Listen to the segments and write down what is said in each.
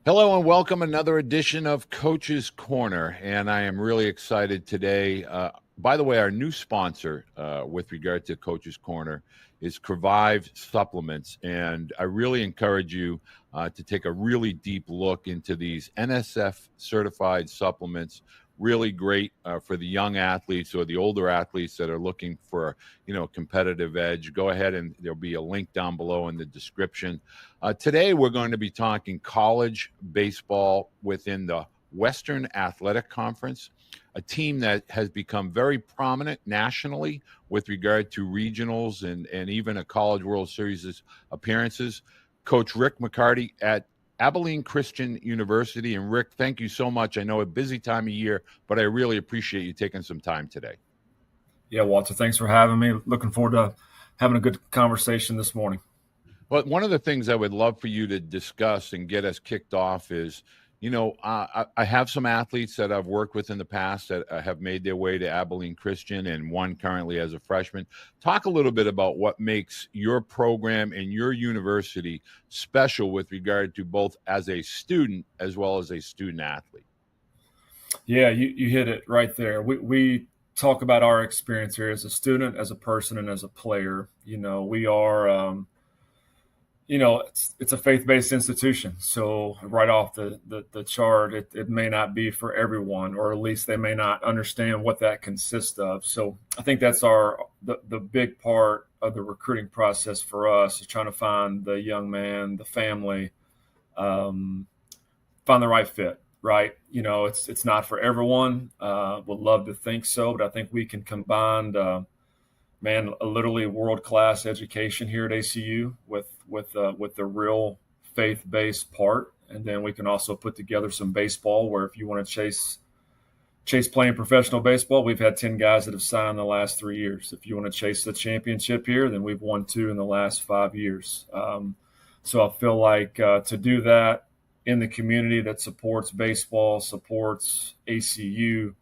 Hello and welcome another edition of Coach's Corner, and I am really excited today. By the way, our new sponsor with regard to Coach's Corner is Crevive Supplements, and I really encourage you to take a really deep look into these NSF certified supplements. Really great for the young athletes or the older athletes that are looking for competitive edge. Go ahead and there'll be a link down below in the description. Today, we're going to be talking college baseball within the Western Athletic Conference, a team that has become very prominent nationally with regard to regionals and even a College World Series appearances. Coach Rick McCarty at Abilene Christian University. And Rick, thank you so much. I know a busy time of year, but I really appreciate you taking some time today. Yeah, Walter, thanks for having me. Looking forward to having a good conversation this morning. Well, one of the things I would love for you to discuss and get us kicked off is, I have some athletes that I've worked with in the past that have made their way to Abilene Christian, and one currently as a freshman. Talk a little bit about what makes your program and your university special with regard to both as a student as well as a student athlete. Yeah, you hit it right there. We talk about our experience here as a student, as a person, and as a player. We are it's a faith-based institution. So right off the chart, it may not be for everyone, or at least they may not understand what that consists of. So I think that's the big part of the recruiting process for us, is trying to find the young man, the family, find the right fit, right? It's not for everyone. Would love to think so, but I think we can combine a literally world-class education here at ACU with the real faith-based part, and then we can also put together some baseball where if you want to chase playing professional baseball, we've had 10 guys that have signed in the last 3 years. If you want to chase the championship here, then we've won 2 in the last 5 years. So I feel like to do that in the community that supports baseball, supports ACU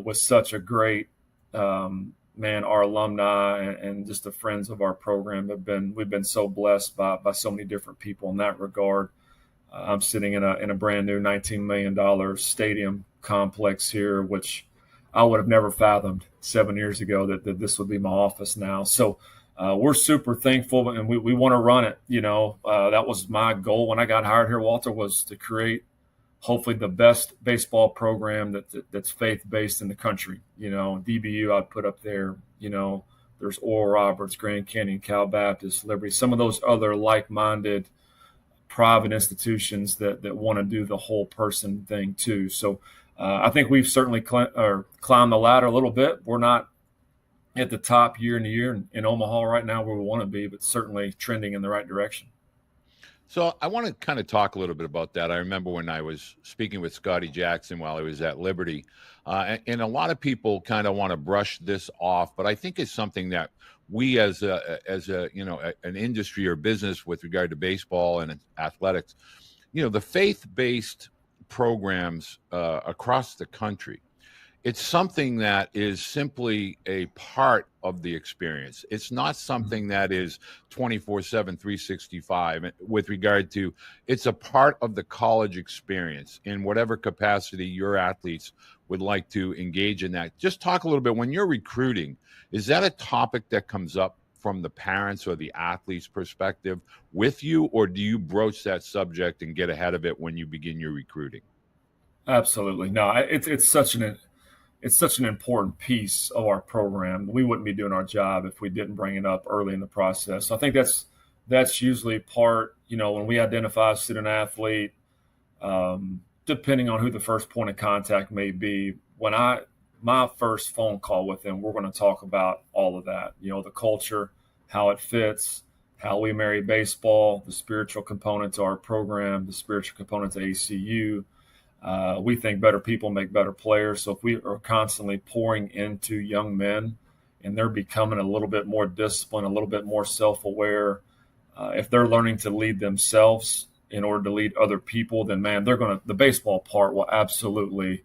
with such a great our alumni and just the friends of our program we've been so blessed by so many different people in that regard. I'm sitting in a brand new $19 million stadium complex here, which I would have never fathomed 7 years ago that this would be my office now. So we're super thankful, and we want to run it. That was my goal when I got hired here, Walter, was to create hopefully the best baseball program that's faith-based in the country. DBU I'd put up there. There's Oral Roberts, Grand Canyon, Cal Baptist, Liberty, some of those other like-minded private institutions that want to do the whole person thing too. So I think we've certainly climbed the ladder a little bit. We're not at the top year in the year in Omaha right now where we want to be, but certainly trending in the right direction. So I want to kind of talk a little bit about that. I remember when I was speaking with Scotty Jackson while I was at Liberty, and a lot of people kind of want to brush this off, but I think it's something that we as an industry or business with regard to baseball and athletics, the faith-based programs across the country. It's something that is simply a part of the experience. It's not something that is 24/7, 365 with regard to, it's a part of the college experience in whatever capacity your athletes would like to engage in that. Just talk a little bit, when you're recruiting, is that a topic that comes up from the parents or the athlete's perspective with you, or do you broach that subject and get ahead of it when you begin your recruiting? Absolutely. No, it's such an important piece of our program. We wouldn't be doing our job if we didn't bring it up early in the process. So I think that's usually part, when we identify a student athlete, depending on who the first point of contact may be, my first phone call with them, we're going to talk about all of that, the culture, how it fits, how we marry baseball, the spiritual component to our program, the spiritual component to ACU. We think better people make better players. So if we are constantly pouring into young men and they're becoming a little bit more disciplined, a little bit more self-aware, if they're learning to lead themselves in order to lead other people, then the baseball part will absolutely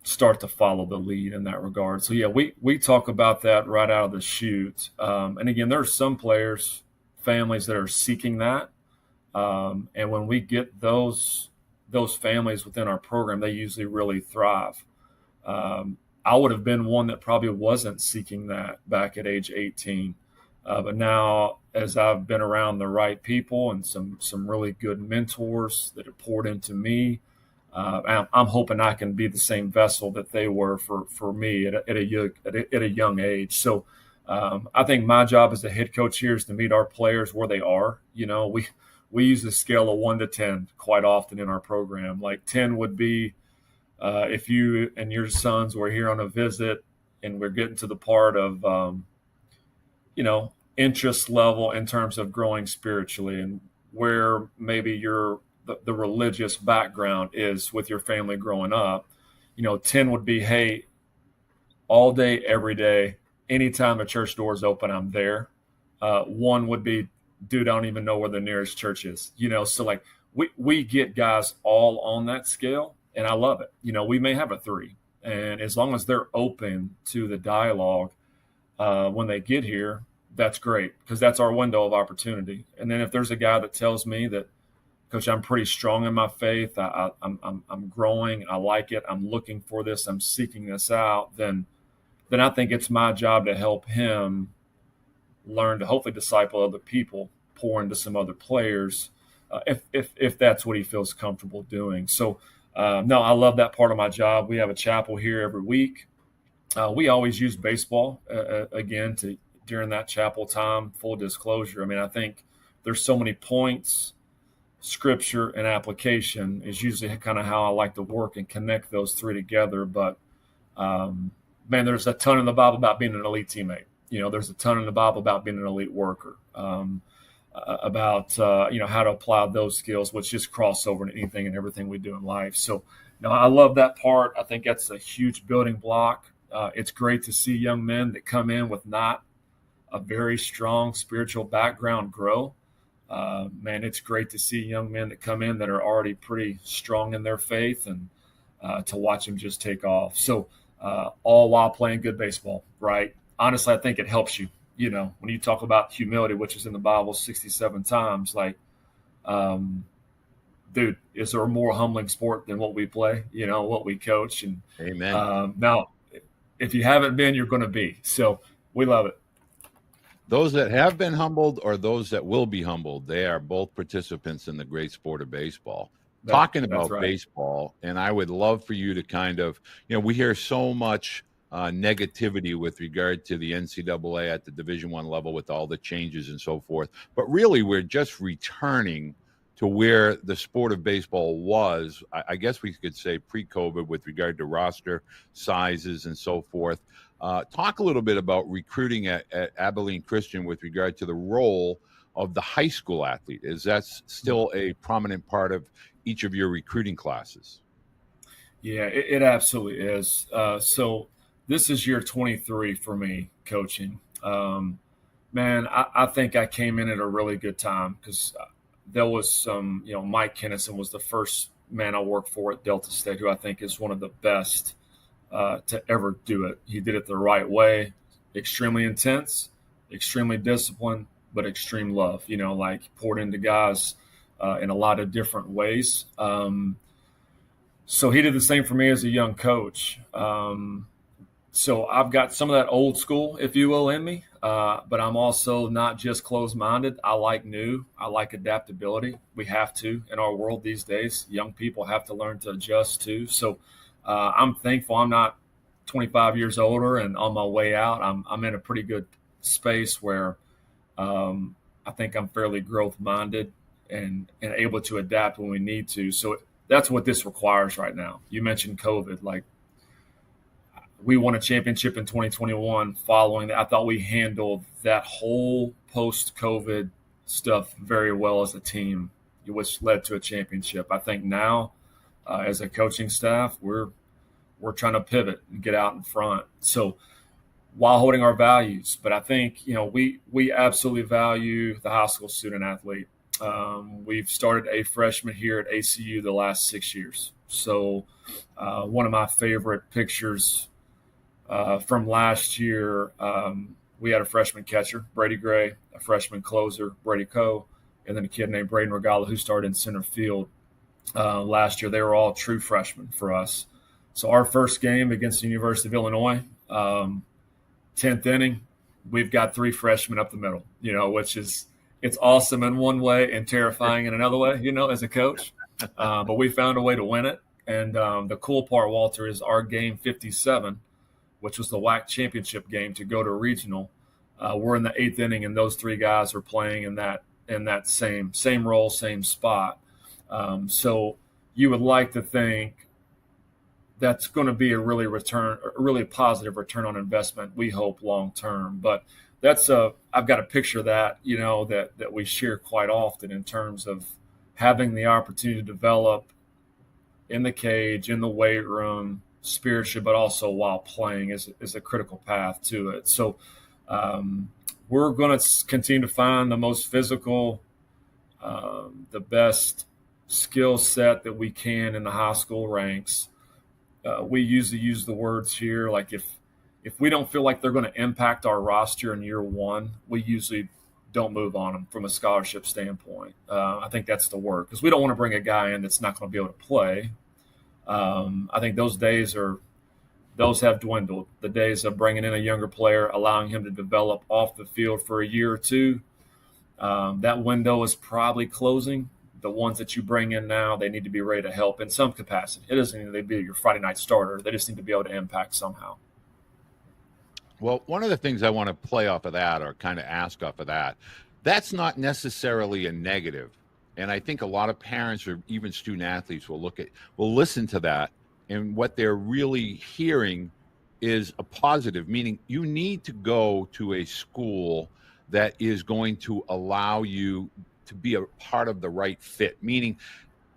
start to follow the lead in that regard. So yeah, we talk about that right out of the chute. And again, there are some players, families that are seeking that. And when we get those families within our program, they usually really thrive. I would have been one that probably wasn't seeking that back at age 18. But now, as I've been around the right people and some really good mentors that have poured into me, I'm hoping I can be the same vessel that they were for me at a young age. So I think my job as a head coach here is to meet our players where they are. We use a scale of 1 to 10 quite often in our program. Like 10 would be if you and your sons were here on a visit and we're getting to the part of, interest level in terms of growing spiritually and where maybe the religious background is with your family growing up. 10 would be, hey, all day, every day, anytime a church door is open, I'm there. 1 would be, dude, I don't even know where the nearest church is. So like we get guys all on that scale, and I love it. We may have a 3, and as long as they're open to the dialogue when they get here, that's great, because that's our window of opportunity. And then if there's a guy that tells me that, Coach, I'm pretty strong in my faith, I'm growing, I like it, I'm looking for this, I'm seeking this out, then I think it's my job to help him learn to hopefully disciple other people, pour into some other players, if that's what he feels comfortable doing. So, no, I love that part of my job. We have a chapel here every week. We always use baseball again during that chapel time. Full disclosure, I mean, I think there's so many points. Scripture and application is usually kind of how I like to work and connect those 3 together. But man, there's a ton in the Bible about being an elite teammate. There's a ton in the Bible about being an elite worker, about how to apply those skills, which just cross over into anything and everything we do in life. So, I love that part. I think that's a huge building block. It's great to see young men that come in with not a very strong spiritual background grow. Man, it's great to see young men that come in that are already pretty strong in their faith, and to watch them just take off. So all while playing good baseball, right? Honestly, I think it helps you, when you talk about humility, which is in the Bible 67 times, like, dude, is there a more humbling sport than what we play, what we coach? And Amen. Now, if you haven't been, you're going to be. So we love it. Those that have been humbled or those that will be humbled, they are both participants in the great sport of baseball. Talking about right. baseball, and I would love for you to kind of, we hear so much negativity with regard to the NCAA at the Division I level with all the changes and so forth. But really, we're just returning to where the sport of baseball was, I guess we could say pre-COVID, with regard to roster sizes and so forth. Talk a little bit about recruiting at Abilene Christian with regard to the role of the high school athlete. Is that still a prominent part of each of your recruiting classes? Yeah, it absolutely is. So this is year 23 for me coaching. Man, I think I came in at a really good time, because there was some, Mike Kennison was the first man I worked for at Delta State, who I think is one of the best to ever do it. He did it the right way, extremely intense, extremely disciplined, but extreme love, like poured into guys in a lot of different ways. So he did the same for me as a young coach. So I've got some of that old school, if you will, in me, but I'm also not just closed-minded. I like new. I like adaptability. We have to in our world these days. Young people have to learn to adjust too. So I'm thankful I'm not 25 years older and on my way out. I'm in a pretty good space where I think I'm fairly growth-minded and able to adapt when we need to. So that's what this requires right now. You mentioned COVID. Like, we won a championship in 2021 following that. I thought we handled that whole post-COVID stuff very well as a team, which led to a championship. I think now, as a coaching staff, we're trying to pivot and get out in front. So while holding our values, but I think, we absolutely value the high school student athlete. We've started a freshman here at ACU the last 6 years. So one of my favorite pictures from last year, we had a freshman catcher, Brady Gray, a freshman closer, Brady Coe, and then a kid named Braden Regala who started in center field last year. They were all true freshmen for us. So our first game against the University of Illinois, 10th inning, we've got 3 freshmen up the middle, which is it's awesome in one way and terrifying in another way, as a coach. But we found a way to win it. And the cool part, Walter, is our game 57, which was the WAC championship game to go to regional. We're in the 8th inning, and those 3 guys are playing in that same role, same spot. So you would like to think that's going to be a really positive return on investment, we hope, long term. But I've got a picture of that, that we share quite often in terms of having the opportunity to develop in the cage, in the weight room, spiritually, but also while playing is a critical path to it. So we're going to continue to find the most physical, the best skill set that we can in the high school ranks. We usually use the words here, like if we don't feel like they're going to impact our roster in year 1, we usually don't move on them from a scholarship standpoint. I think that's the word, because we don't want to bring a guy in that's not going to be able to play. I think those have dwindled. The days of bringing in a younger player, allowing him to develop off the field for a year or 2, that window is probably closing. The ones that you bring in now, they need to be ready to help in some capacity. It doesn't need to be your Friday night starter. They just need to be able to impact somehow. Well, one of the things I want to play off of that, or kind of ask off of that, that's not necessarily a negative. And I think a lot of parents or even student athletes will listen to that, and what they're really hearing is a positive, meaning you need to go to a school that is going to allow you to be a part of the right fit, meaning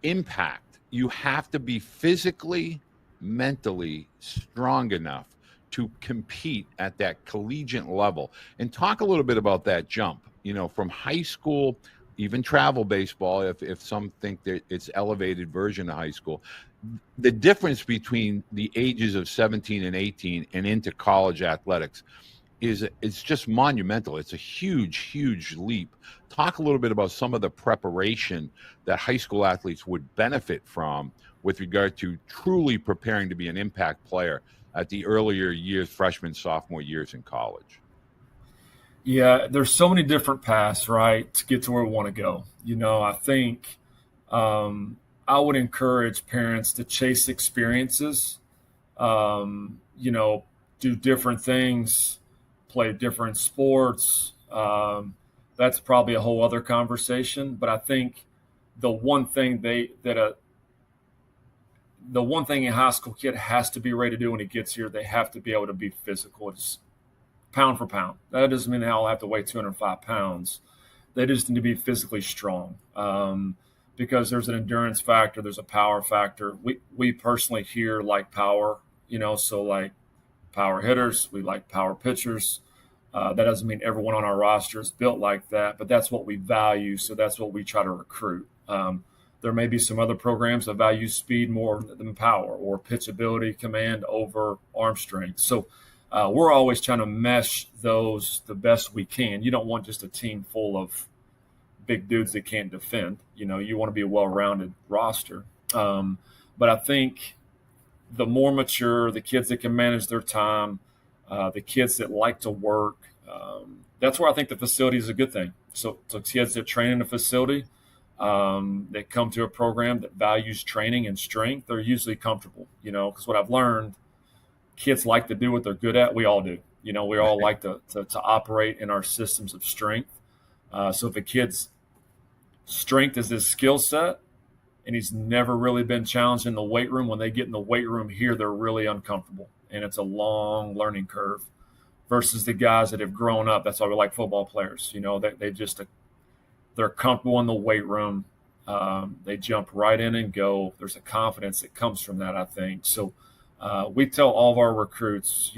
impact. You have to be physically, mentally strong enough to compete at that collegiate level. And talk a little bit about that jump, from high school, even travel baseball, if some think that it's elevated version of high school. The difference between the ages of 17 and 18 and into college athletics it's just monumental. It's a huge, huge leap. Talk a little bit about some of the preparation that high school athletes would benefit from with regard to truly preparing to be an impact player at the earlier years, freshman, sophomore years in college. Yeah, there's so many different paths, right, to get to where we want to go. I think I would encourage parents to chase experiences, do different things, play different sports. That's probably a whole other conversation. But I think the one thing the one thing a high school kid has to be ready to do when he gets here, they have to be able to be physical. It's pound for pound. That doesn't mean they all have to weigh 205 pounds. They just need to be physically strong, because there's an endurance factor, there's a power factor. We personally here like power, so like power hitters, we like power pitchers. That doesn't mean everyone on our roster is built like that, but that's what we value, so that's what we try to recruit. There may be some other programs that value speed more than power, or pitchability, command over arm strength. So we're always trying to mesh those the best we can. You don't want just a team full of big dudes that can't defend. You want to be a well-rounded roster. But I think the more mature, the kids that can manage their time, the kids that like to work, that's where I think the facility is a good thing. So kids that train in a facility, that come to a program that values training and strength, they're usually comfortable, because what I've learned, kids like to do what they're good at. We all do. We all like to operate in our systems of strength. So if a kid's strength is his skill set and he's never really been challenged in the weight room, when they get in the weight room here, they're really uncomfortable. And it's a long learning curve versus the guys that have grown up. That's why we like football players. They're comfortable in the weight room. They jump right in and go. There's a confidence that comes from that, I think. So we tell all of our recruits,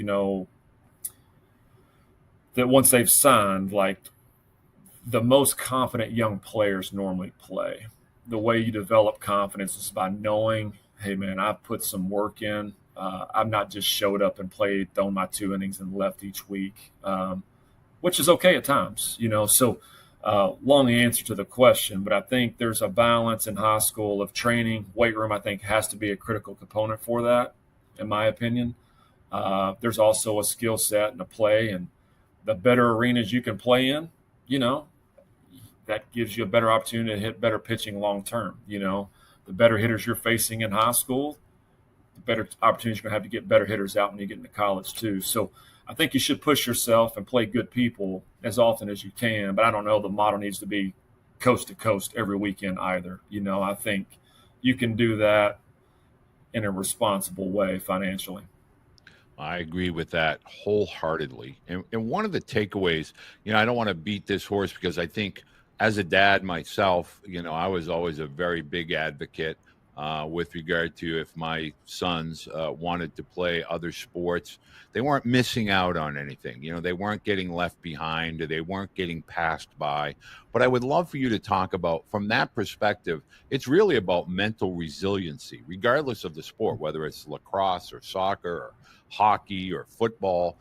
that once they've signed, like the most confident young players normally play. The way you develop confidence is by knowing, hey, man, I've put some work in. I've not just showed up and played, thrown my 2 innings and left each week, which is okay at times, So Long answer to the question, but I think there's a balance in high school of training. Weight room, I think, has to be a critical component for that, in my opinion. There's also a skill set and a play, and the better arenas you can play in, you know, that gives you a better opportunity to hit better pitching long term. The better hitters you're facing in high school, the better opportunities you're going to have to get better hitters out when you get into college too. So I think you should push yourself and play good people as often as you can. But I don't know the model needs to be coast to coast every weekend either. I think you can do that in a responsible way financially. I agree with that wholeheartedly. And one of the takeaways, I don't want to beat this horse because I think as a dad myself, I was always a very big advocate with regard to if my sons wanted to play other sports, they weren't missing out on anything. They weren't getting left behind or they weren't getting passed by. But I would love for you to talk about, from that perspective, it's really about mental resiliency, regardless of the sport, whether it's lacrosse or soccer or hockey or football.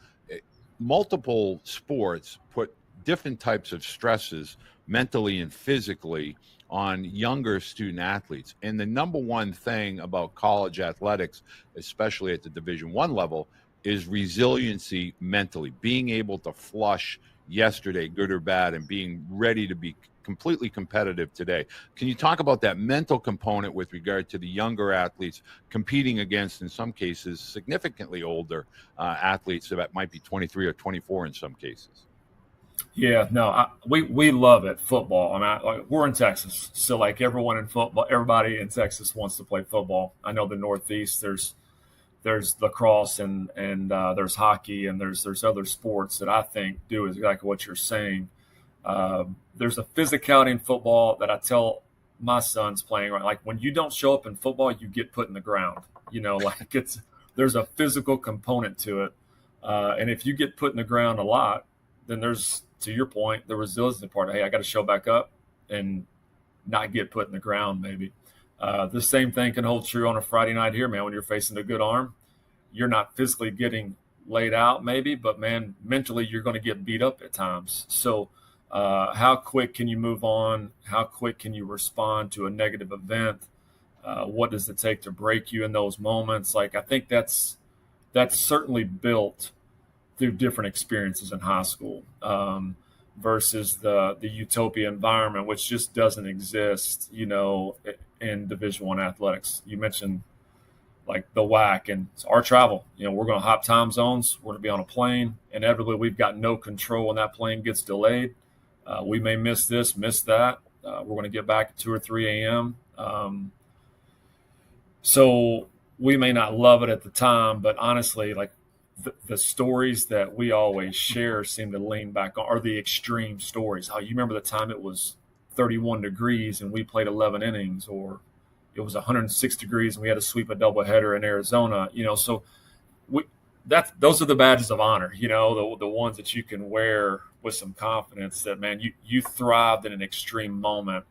Multiple sports put different types of stresses mentally and physically on younger student athletes. And the number one thing about college athletics, especially at the Division I level, is resiliency mentally, being able to flush yesterday, good or bad, and being ready to be completely competitive today. Can you talk about that mental component with regard to the younger athletes competing against, in some cases, significantly older athletes that might be 23 or 24 in some cases? Yeah, no, we love it. Football. We're in Texas, so like everyone in football, everybody in Texas wants to play football. I know the Northeast. There's lacrosse and there's hockey and there's other sports that I think do exactly what you're saying. There's a physicality in football that I tell my sons playing, right? Like when you don't show up in football, you get put in the ground. There's a physical component to it, and if you get put in the ground a lot, then there's, to your point, the resiliency part. Hey, I got to show back up and not get put in the ground. Maybe the same thing can hold true on a Friday night here, man. When you're facing a good arm, you're not physically getting laid out, maybe, but man, mentally you're going to get beat up at times. So how quick can you move on? How quick can you respond to a negative event? What does it take to break you in those moments? Like, I think that's certainly built through different experiences in high school versus the utopia environment, which just doesn't exist, in Division I athletics. You mentioned like the WAC and our travel. We're going to hop time zones. We're going to be on a plane. Inevitably, we've got no control when that plane gets delayed. We may miss this, miss that. We're going to get back at 2 or 3 a.m. So we may not love it at the time, but honestly, like the stories that we always share seem to lean back on are the extreme stories. You remember the time it was 31 degrees and we played 11 innings, or it was 106 degrees and we had to sweep a doubleheader in Arizona. So those are the badges of honor. The ones that you can wear with some confidence that, man, you thrived in an extreme moment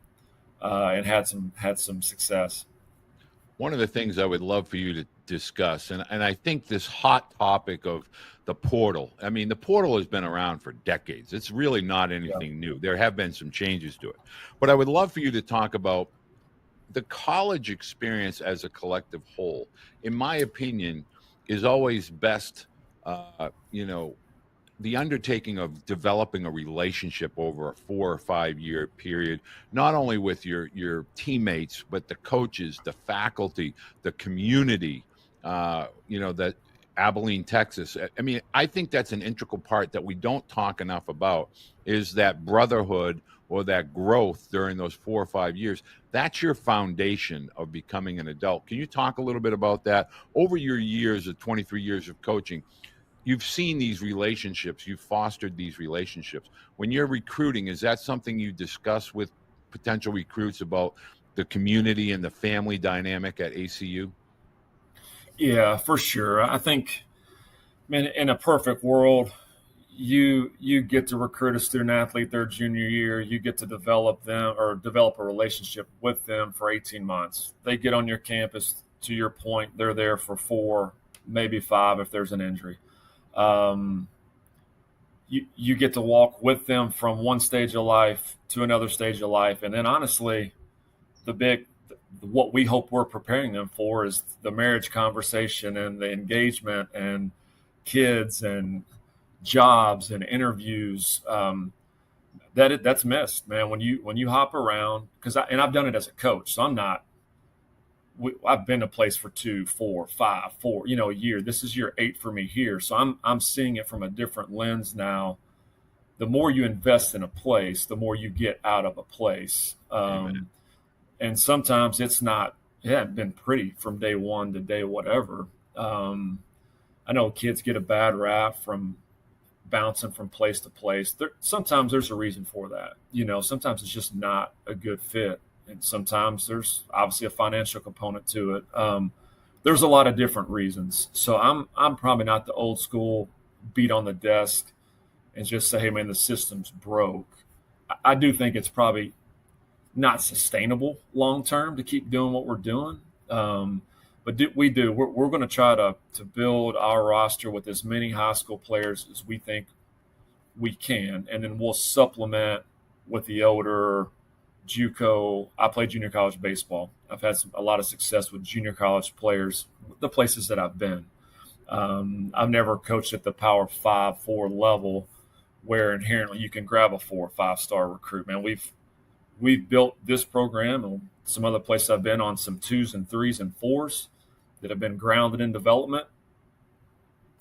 and had some success. One of the things I would love for you to discuss, and I think this hot topic of the portal, the portal has been around for decades. It's really not anything new. There have been some changes to it. But I would love for you to talk about the college experience as a collective whole. In my opinion, is always best, the undertaking of developing a relationship over a 4 or 5 year period, not only with your teammates, but the coaches, the faculty, the community, that Abilene, Texas. I think that's an integral part that we don't talk enough about, is that brotherhood or that growth during those 4 or 5 years. That's your foundation of becoming an adult. Can you talk a little bit about that? Over your years of 23 years of coaching, you've seen these relationships, you've fostered these relationships. When you're recruiting, is that something you discuss with potential recruits about the community and the family dynamic at ACU? Yeah, for sure. I think, man, in a perfect world, you get to recruit a student athlete their junior year. You get to develop them or develop a relationship with them for 18 months. They get on your campus, to your point, they're there for 4, maybe 5 if there's an injury. you get to walk with them from one stage of life to another stage of life. And then honestly, what we hope we're preparing them for is the marriage conversation and the engagement and kids and jobs and interviews. That's missed, man. When you hop around, I've done it as a coach, so I've been a place for 2, 4, 5, 4, a year. This is year 8 for me here. So I'm seeing it from a different lens now. The more you invest in a place, the more you get out of a place. And sometimes it hasn't been pretty from day one to day whatever. I know kids get a bad rap from bouncing from place to place. Sometimes there's a reason for that. Sometimes it's just not a good fit. And sometimes there's obviously a financial component to it. There's a lot of different reasons. So I'm probably not the old school beat on the desk and just say, hey, man, the system's broke. I do think it's probably not sustainable long term to keep doing what we're doing. But we're going to try to build our roster with as many high school players as we think we can. And then we'll supplement with the older JUCO. I played junior college baseball. I've had a lot of success with junior college players, the places that I've been. I've never coached at the Power 5, 4 level where inherently you can grab a 4 or 5-star recruit. Man, we've built this program and some other places I've been on some 2s and 3s and 4s that have been grounded in development.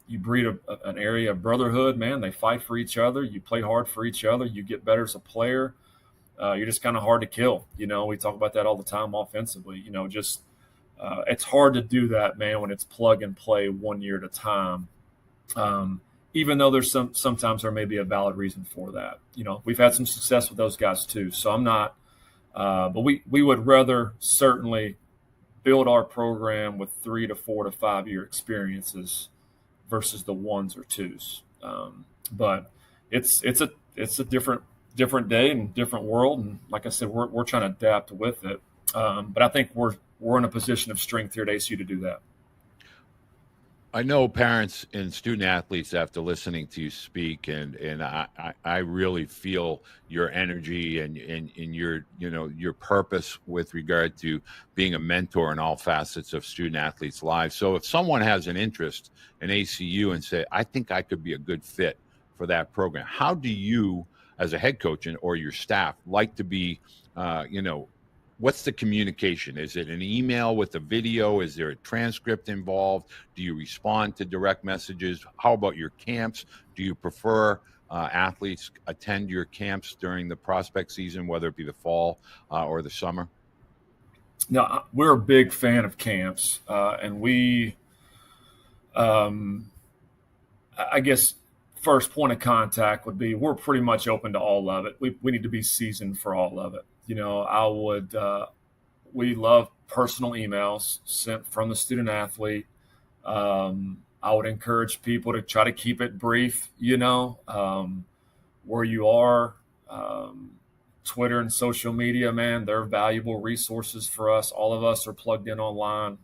You breed an area of brotherhood, man. They fight for each other. You play hard for each other. You get better as a player. You're just kind of hard to kill. We talk about that all the time offensively. It's hard to do that, man, when it's plug and play 1 year at a time. Even though there's sometimes there may be a valid reason for that. We've had some success with those guys too. So I'm not, but we would rather certainly build our program with 3 to 4 to 5 year experiences versus the 1s or 2s. But it's a different day and different world. And like I said, we're trying to adapt with it. But I think we're in a position of strength here at ACU to do that. I know parents and student athletes after listening to you speak, and I really feel your energy and your purpose with regard to being a mentor in all facets of student athletes' lives. So if someone has an interest in ACU and say, I think I could be a good fit for that program, how do you, as a head coach or your staff, like to be, what's the communication? Is it an email with a video? Is there a transcript involved? Do you respond to direct messages? How about your camps? Do you prefer athletes attend your camps during the prospect season, whether it be the fall or the summer? No, we're a big fan of camps. And we, I guess, first point of contact would be we're pretty much open to all of it. We need to be seasoned for all of it. We love personal emails sent from the student athlete. I would encourage people to try to keep it brief, where you are. Twitter and social media, man, they're valuable resources for us. All of us are plugged in online.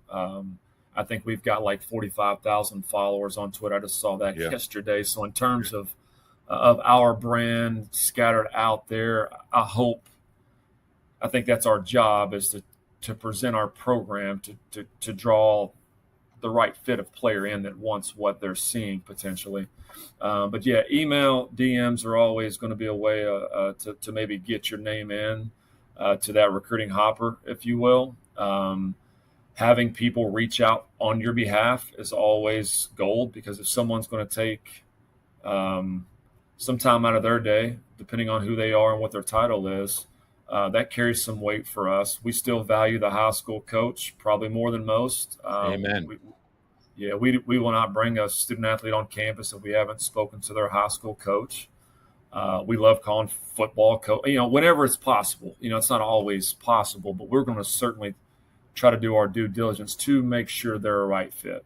I think we've got like 45,000 followers on Twitter. I just saw that yesterday. So in terms of our brand scattered out there, I think that's our job, is to present our program to draw the right fit of player in that wants what they're seeing potentially. But yeah, email, DMs are always going to be a way to maybe get your name in to that recruiting hopper, if you will. Having people reach out on your behalf is always gold, because if someone's going to take some time out of their day, depending on who they are and what their title is, that carries some weight for us. We still value the high school coach probably more than most. Amen. We will not bring a student athlete on campus if we haven't spoken to their high school coach. We love calling football coach, whenever it's possible. It's not always possible, but we're going to certainly try to do our due diligence to make sure they're a right fit,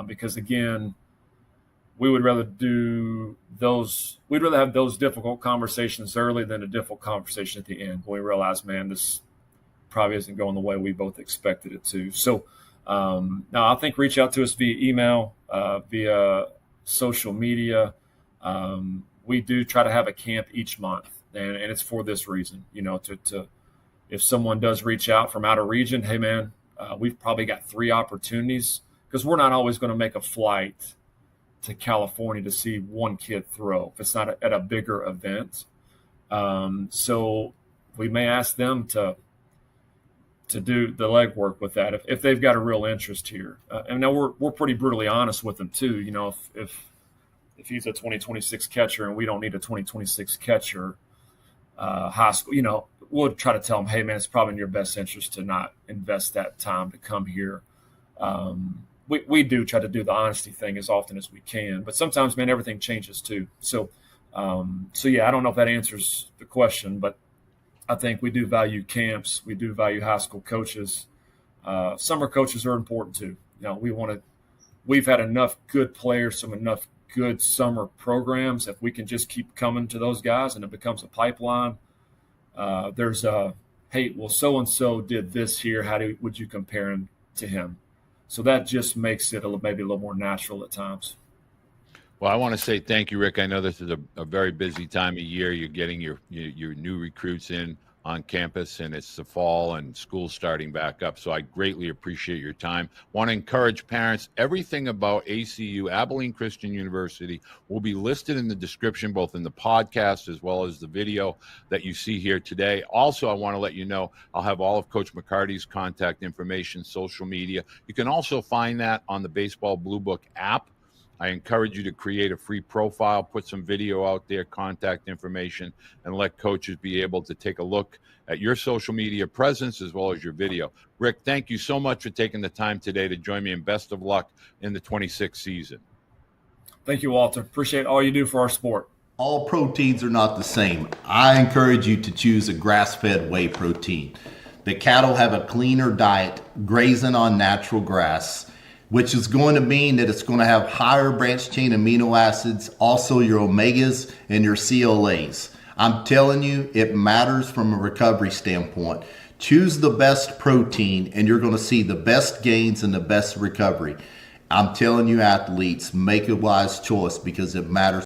because again, we'd rather have those difficult conversations early than a difficult conversation at the end when we realize, man, this probably isn't going the way we both expected it to. So now I think reach out to us via email, via social media. We do try to have a camp each month, and it's for this reason, to if someone does reach out from out of region, hey man, we've probably got 3 opportunities, because we're not always going to make a flight to California to see one kid throw if it's not at a bigger event. So we may ask them to do the legwork with that if they've got a real interest here. And now we're pretty brutally honest with them too. If he's a 2026 catcher and we don't need a 2026 catcher, high school, we'll try to tell them, hey man, it's probably in your best interest to not invest that time to come here. We do try to do the honesty thing as often as we can, but sometimes, man, everything changes too. So yeah, I don't know if that answers the question, but I think we do value camps. We do value high school coaches. Summer coaches are important too. We've had enough good players, enough good summer programs. If we can just keep coming to those guys and it becomes a pipeline, there's hey, well, so-and-so did this here. Would you compare him to him? So that just makes it maybe a little more natural at times. Well, I want to say thank you, Rick. I know this is a very busy time of year. You're getting your new recruits in on campus, and it's the fall and school starting back up. So I greatly appreciate your time. Want to encourage parents, everything about ACU, Abilene Christian University, will be listed in the description, both in the podcast as well as the video that you see here today. Also, I want to let you know, I'll have all of Coach McCarty's contact information, social media. You can also find that on the Baseball Blue Book app. I encourage you to create a free profile, put some video out there, contact information, and let coaches be able to take a look at your social media presence as well as your video. Rick, thank you so much for taking the time today to join me, and best of luck in the 26th season. Thank you, Walter. Appreciate all you do for our sport. All proteins are not the same. I encourage you to choose a grass-fed whey protein. The cattle have a cleaner diet, grazing on natural grass, which is going to mean that it's going to have higher branched chain amino acids, also your omegas and your CLAs. I'm telling you, it matters from a recovery standpoint. Choose the best protein and you're going to see the best gains and the best recovery. I'm telling you, athletes, make a wise choice because it matters.